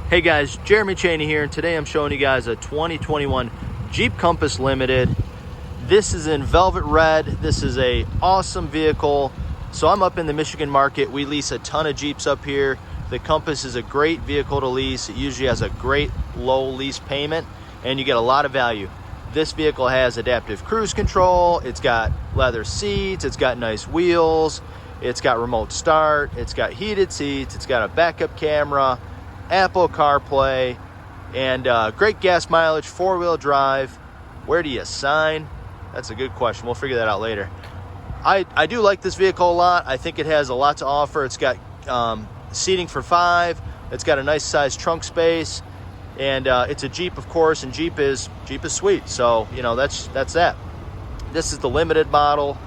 Hey guys, Jeremy Cheaney here, and today I'm showing you guys a 2021 Jeep Compass Limited. This is in velvet red. This is a awesome vehicle. So I'm up in the Michigan market. We lease a ton of Jeeps up here. The Compass is a great vehicle to lease. It usually has a great low lease payment and you get a lot of value. This vehicle has adaptive cruise control. It's got leather seats. It's got nice wheels. It's got remote start. It's got heated seats. It's got a backup camera, Apple CarPlay, and great gas mileage, four-wheel drive. Where do you sign? That's a good question. We'll figure that out later. I do like this vehicle a lot. I think it has a lot to offer. It's got seating for 5. It's got a nice size trunk space, and it's a Jeep, of course, and Jeep is sweet. So you know that's that. This is the limited model,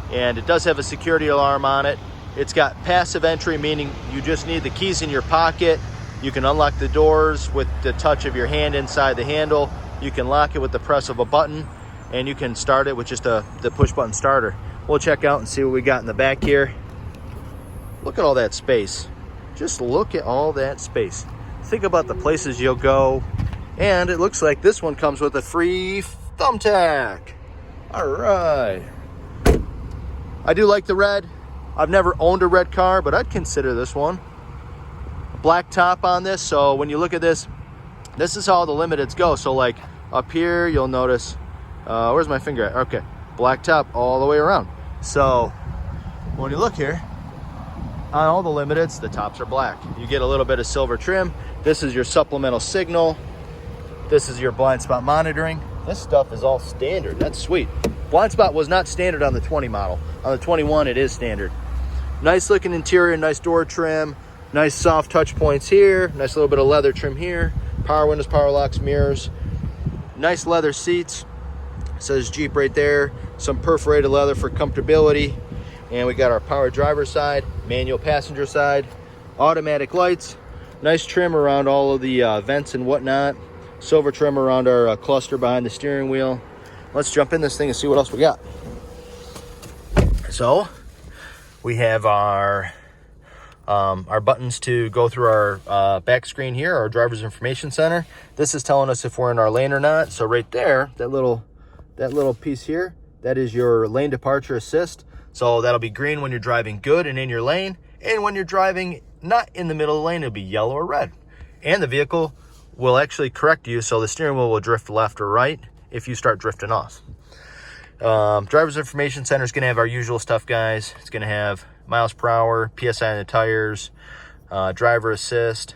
and it does have a security alarm on it. It's got passive entry, meaning you just need the keys in your pocket. You can unlock the doors with the touch of your hand inside the handle. You can lock it with the press of a button, and you can start it with just the push button starter. We'll check out and see what we got in the back here. Look at all that space. Just look at all that space. Think about the places you'll go. And it looks like this one comes with a free thumbtack. All right. I do like the red. I've never owned a red car, but I'd consider this one. Black top on this, so when you look at this, this is how the limiteds go. So like up here, you'll notice, where's my finger at? Okay, black top all the way around. So when you look here, on all the limiteds, the tops are black. You get a little bit of silver trim. This is your supplemental signal. This is your blind spot monitoring. This stuff is all standard. That's sweet. Blind spot was not standard on the 20 model. On the 21, it is standard. Nice looking interior, nice door trim. Nice soft touch points here. Nice little bit of leather trim here. Power windows, power locks, mirrors. Nice leather seats. It says Jeep right there. Some perforated leather for comfortability. And we got our power driver side, manual passenger side, automatic lights. Nice trim around all of the vents and whatnot. Silver trim around our cluster behind the steering wheel. Let's jump in this thing and see what else we got. So we have our buttons to go through our back screen here, our driver's information center. This is telling us if we're in our lane or not. So right there, that little piece here, that is your lane departure assist. So that'll be green when you're driving good and in your lane, and when you're driving not in the middle of the lane, it'll be yellow or red. And the vehicle will actually correct you, so the steering wheel will drift left or right if you start drifting off. Driver's information center is going to have our usual stuff, guys. It's going to have miles per hour, PSI on the tires, driver assist,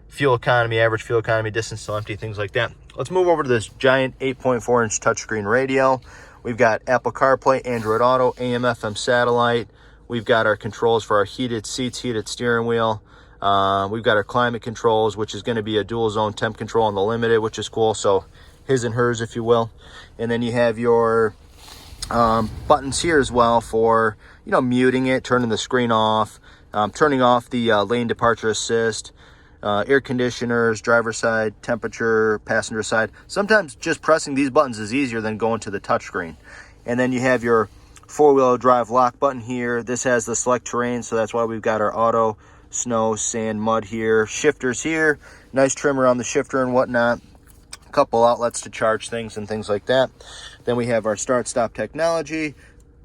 fuel economy, average fuel economy, distance to empty, things like that. Let's move over to this giant 8.4-inch touchscreen radio. We've got Apple CarPlay, Android Auto, AM, FM satellite. We've got our controls for our heated seats, heated steering wheel. We've got our climate controls, which is going to be a dual zone temp control on the Limited, which is cool. So his and hers, if you will. And then you have your buttons here as well for, muting it, turning the screen off, turning off the lane departure assist, air conditioners, driver side, temperature, passenger side. Sometimes just pressing these buttons is easier than going to the touchscreen. And then you have your four-wheel drive lock button here. This has the select terrain, so that's why we've got our auto, snow, sand, mud here. Shifters here, nice trim around the shifter and whatnot. A couple outlets to charge things and things like that. Then we have our start-stop technology,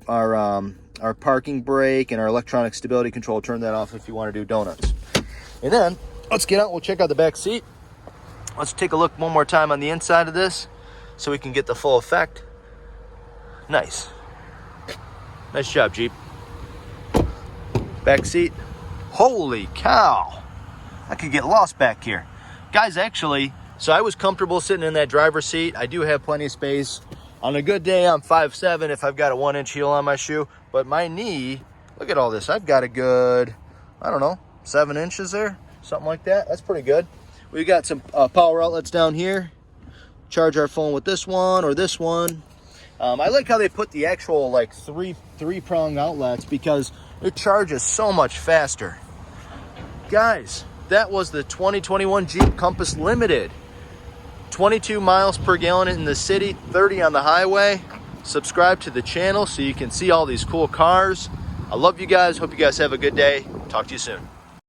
our parking brake, and our electronic stability control. Turn that off if you want to do donuts. And then let's get out. We'll check out the back seat. Let's take a look one more time on the inside of this so we can get the full effect. Nice job, Jeep. Back seat. Holy cow, I could get lost back here, guys. Actually, so I was comfortable sitting in that driver's seat. I do have plenty of space. On a good day, I'm 5'7" if I've got a 1-inch heel on my shoe. But my knee, look at all this. I've got a good, 7 inches there, something like that. That's pretty good. We've got some power outlets down here. Charge our phone with this one or this one. I like how they put the actual like three-prong outlets because it charges so much faster. Guys, that was the 2021 Jeep Compass Limited. 22 miles per gallon in the city, 30 on the highway. Subscribe to the channel so you can see all these cool cars. I love you guys. Hope you guys have a good day. Talk to you soon.